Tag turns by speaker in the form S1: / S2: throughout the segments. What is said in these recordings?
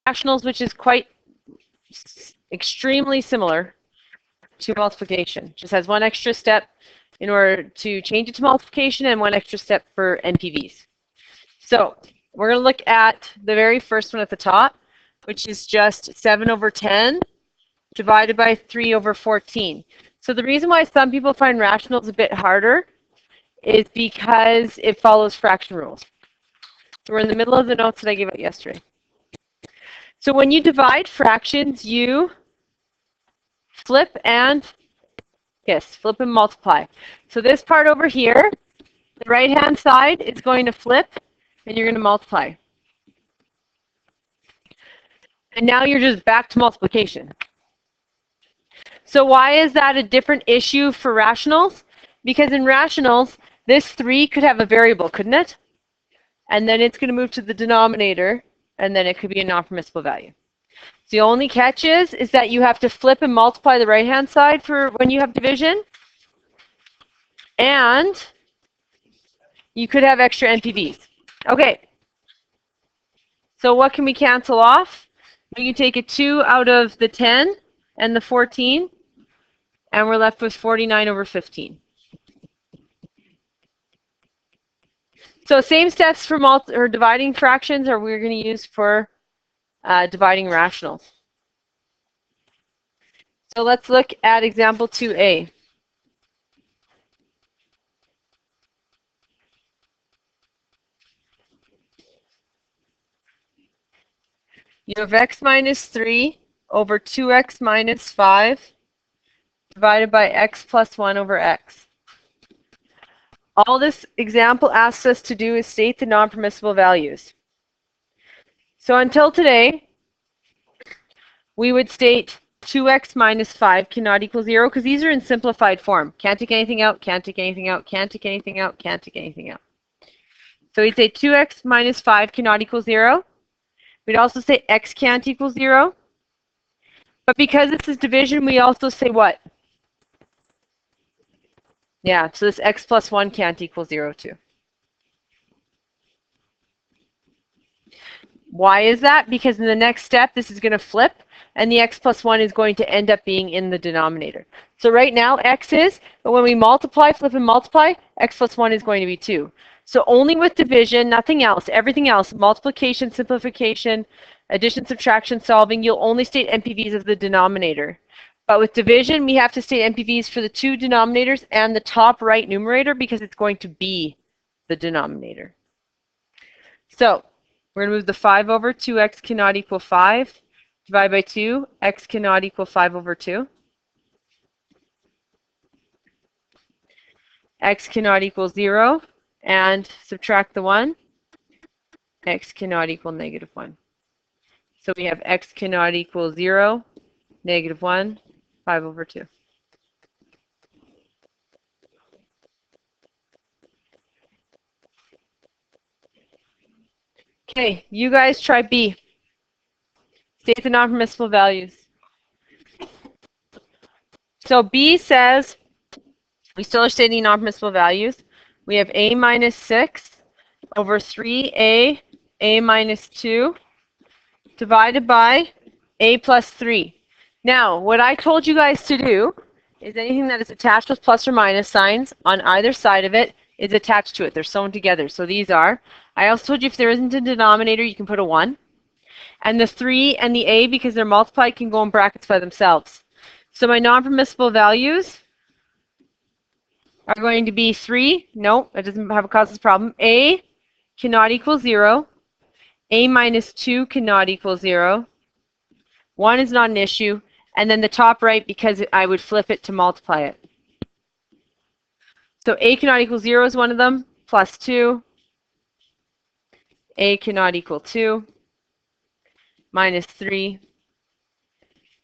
S1: rationals, which is quite extremely similar to multiplication. Just has one extra step in order to change it to multiplication and one extra step for NPVs. So we're going to look at the very first one at the top, which is just 7 over 10 divided by 3 over 14. So the reason why some people find rationals a bit harder is because it follows fraction rules. So we're in the middle of the notes that I gave out yesterday. So when you divide fractions, you flip and flip and multiply. So this part over here, the right-hand side is going to flip, and you're going to multiply. And now you're just back to multiplication. So why is that a different issue for rationals? Because in rationals, this 3 could have a variable, couldn't it? And then it's going to move to the denominator, and then it could be a non-permissible value. The only catch is that you have to flip and multiply the right-hand side for when you have division. And you could have extra NPVs. Okay. So what can we cancel off? We can take a 2 out of the 10 and the 14, and we're left with 49 over 15. So same steps for dividing fractions are we're going to use for dividing rationals. So let's look at example 2a. You have x minus 3 over 2x minus 5 divided by x plus 1 over x. All this example asks us to do is state the non-permissible values. So until today, we would state 2x minus 5 cannot equal 0 because these are in simplified form. Can't take anything out, can't take anything out, can't take anything out, can't take anything out. So we'd say 2x minus 5 cannot equal 0. We'd also say x can't equal 0. But because this is division, we also say what? Yeah, so this x plus 1 can't equal 0 too. Why is that? Because in the next step, this is going to flip, and the x plus 1 is going to end up being in the denominator. So right now, x is, but when we multiply, flip and multiply, x plus 1 is going to be 2. So only with division, nothing else. Everything else, multiplication, simplification, addition, subtraction, solving, you'll only state NPVs of the denominator. But with division, we have to state NPVs for the two denominators and the top right numerator because it's going to be the denominator. So we're going to move the 5 over. 2x cannot equal 5. Divide by 2. X cannot equal 5 over 2. X cannot equal 0. And subtract the 1. X cannot equal negative 1. So we have x cannot equal 0, negative 1, 5 over 2. Okay, you guys try B. State the non-permissible values. So B says, we still are stating non-permissible values. We have a minus 6 over 3a, a minus 2, divided by a plus 3. Now, what I told you guys to do is anything that is attached with plus or minus signs on either side of it is attached to it. They're sewn together. So these are. I also told you if there isn't a denominator, you can put a 1. And the 3 and the a, because they're multiplied, can go in brackets by themselves. So my non-permissible values are going to be 3. No, that doesn't have a causes problem. A cannot equal 0. A minus 2 cannot equal 0. 1 is not an issue. And then the top right, because I would flip it to multiply it. So a cannot equal 0 is one of them, plus 2. A cannot equal 2, minus 3.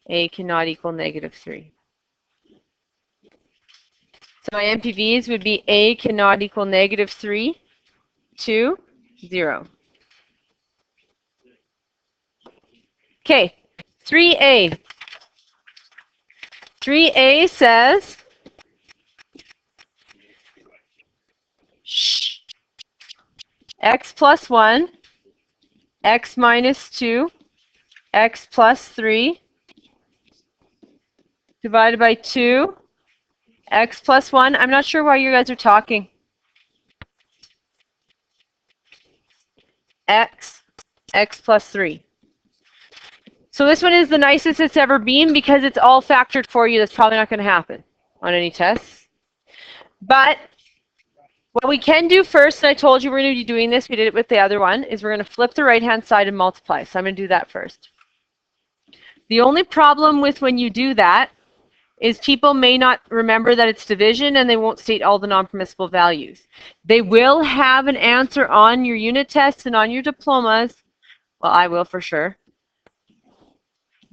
S1: A cannot equal negative 3. So my NPVs would be a cannot equal negative 3, 2, 0. Okay, 3a. 3a says, x plus 1, x minus 2, x plus 3 divided by 2, x plus 1. I'm not sure why you guys are talking. X plus 3. So this one is the nicest it's ever been because it's all factored for you. That's probably not going to happen on any tests. But what we can do first, and I told you we're going to be doing this, we did it with the other one, is we're going to flip the right-hand side and multiply. So I'm going to do that first. The only problem with when you do that is people may not remember that it's division and they won't state all the non-permissible values. They will have an answer on your unit tests and on your diplomas. Well, I will for sure.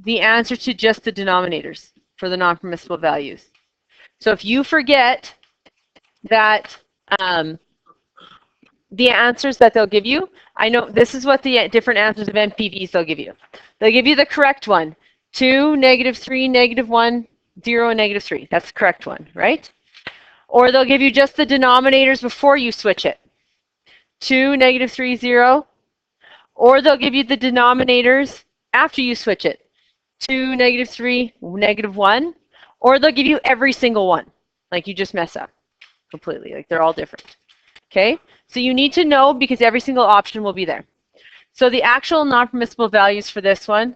S1: The answer to just the denominators for the non-permissible values. So if you forget that the answers that they'll give you, I know this is what the different answers of NPVs they'll give you. They'll give you the correct one. 2, -3, -1, 0, and -3. That's the correct one, right? Or they'll give you just the denominators before you switch it. 2, -3, 0. Or they'll give you the denominators after you switch it. 2, -3, -1. Or they'll give you every single one. Like you just mess up completely. Like they're all different. Okay? So you need to know because every single option will be there. So the actual non-permissible values for this one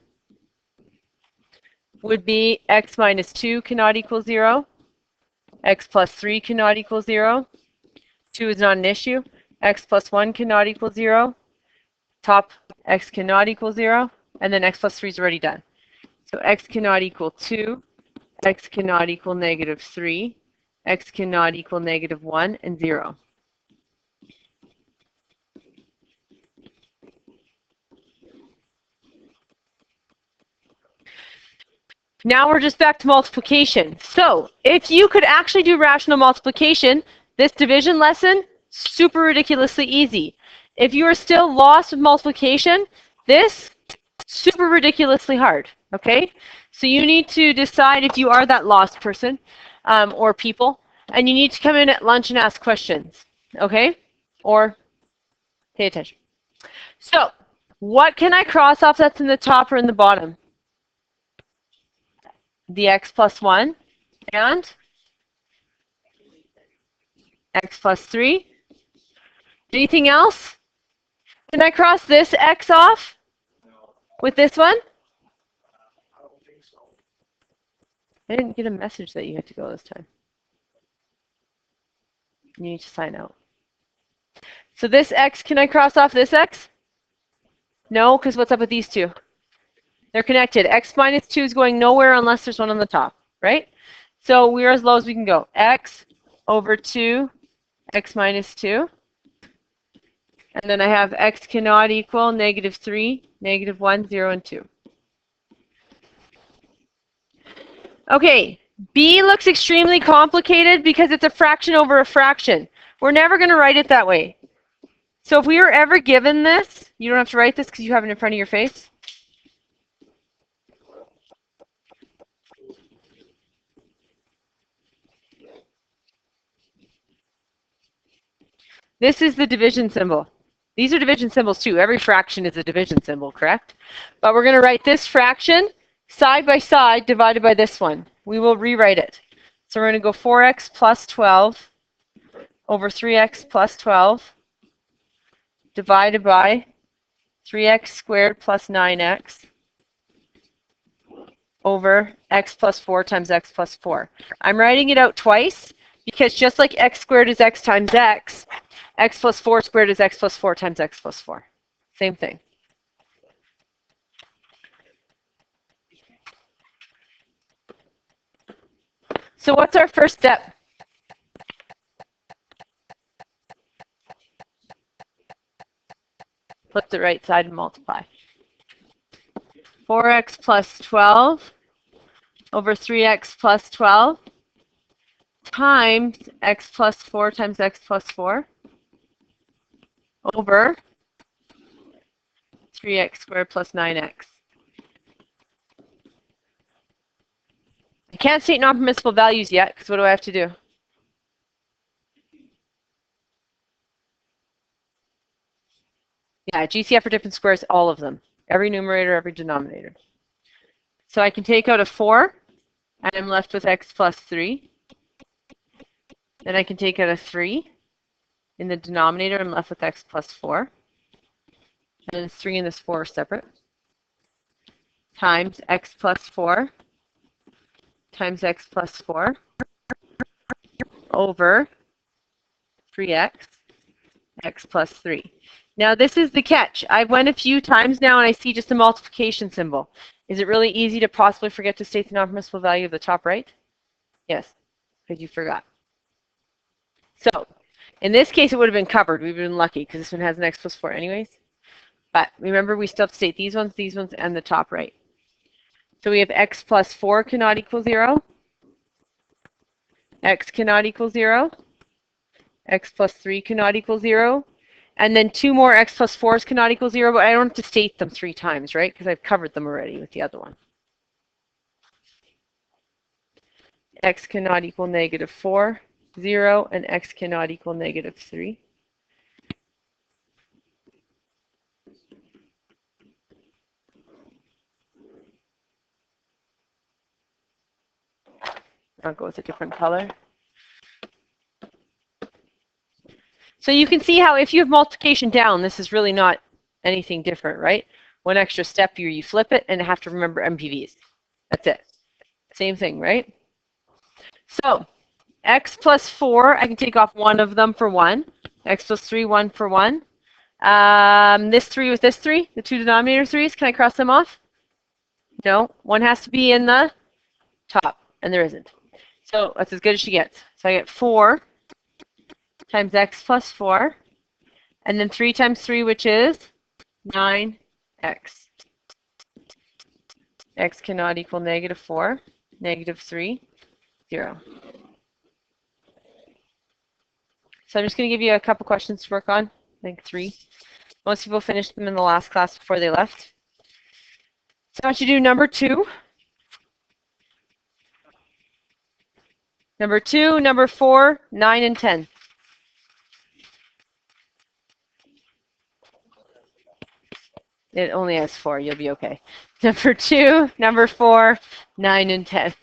S1: would be x minus 2 cannot equal 0. X plus 3 cannot equal 0. 2 is not an issue. X plus 1 cannot equal 0. Top x cannot equal 0. And then x plus 3 is already done. So x cannot equal 2. X cannot equal -3. X cannot equal -1 and 0. Now we're just back to multiplication. So if you could actually do rational multiplication, this division lesson, super ridiculously easy. If you are still lost with multiplication, this, super ridiculously hard, okay? So you need to decide if you are that lost person or people, and you need to come in at lunch and ask questions, okay? Or pay attention. So what can I cross off that's in the top or in the bottom? The x plus 1 and x plus 3. Anything else? Can I cross this x off with this one?
S2: I don't think so.
S1: I didn't get a message that you had to go this time. You need to sign out. So this x, can I cross off this x? No, because what's up with these two? They're connected. X minus 2 is going nowhere unless there's one on the top, right? So we're as low as we can go. X over 2, x minus 2. And then I have x cannot equal -3, -1, 0, and 2. Okay, B looks extremely complicated because it's a fraction over a fraction. We're never going to write it that way. So if we were ever given this, you don't have to write this because you have it in front of your face. This is the division symbol. These are division symbols too. Every fraction is a division symbol, correct? But we're going to write this fraction side by side divided by this one. We will rewrite it. So we're going to go 4x plus 12 over 3x plus 12 divided by 3x squared plus 9x over x plus 4 times x plus 4. I'm writing it out twice because just like x squared is x times x, x plus 4 squared is x plus 4 times x plus 4. Same thing. So what's our first step? Flip the right side and multiply. 4x plus 12 over 3x plus 12 times x plus 4 times x plus 4 over 3x squared plus 9x. I can't state non-permissible values yet, because what do I have to do? Yeah, GCF for different squares, all of them. Every numerator, every denominator. So I can take out a 4, and I'm left with x plus 3. Then I can take out a 3. In the denominator, I'm left with x plus 4. And this 3 and this 4 are separate. Times x plus 4 times x plus 4 over 3x, x plus 3. Now this is the catch. I've went a few times now and I see just a multiplication symbol. Is it really easy to possibly forget to state the non-permissible value of the top right? Yes, because you forgot. So in this case, it would have been covered. We've been lucky because this one has an x plus 4 anyways. But remember, we still have to state these ones, and the top right. So we have x plus 4 cannot equal 0. X cannot equal 0. X plus 3 cannot equal 0. And then 2 more x plus 4s cannot equal 0, but I don't have to state them 3 times, right? Because I've covered them already with the other one. X cannot equal negative 4, 0, and x cannot equal negative 3. I'll go with a different color. So you can see how if you have multiplication down, this is really not anything different, right? One extra step here, you flip it and have to remember MPVs. That's it. Same thing, right? So x plus 4, I can take off one of them for 1. X plus 3, 1 for 1. This 3 with this 3, the two denominator 3s, can I cross them off? No, one has to be in the top, and there isn't. So that's as good as she gets. So I get 4 times x plus 4, and then 3 times 3, which is 9x. X cannot equal negative 4, negative 3, 0. So I'm just going to give you a couple questions to work on, I think 3. Most people finished them in the last class before they left. So I want you to do number 2. Number 2, number 4, 9, and 10. It only has 4. You'll be okay. Number 2, number 4, 9, and 10.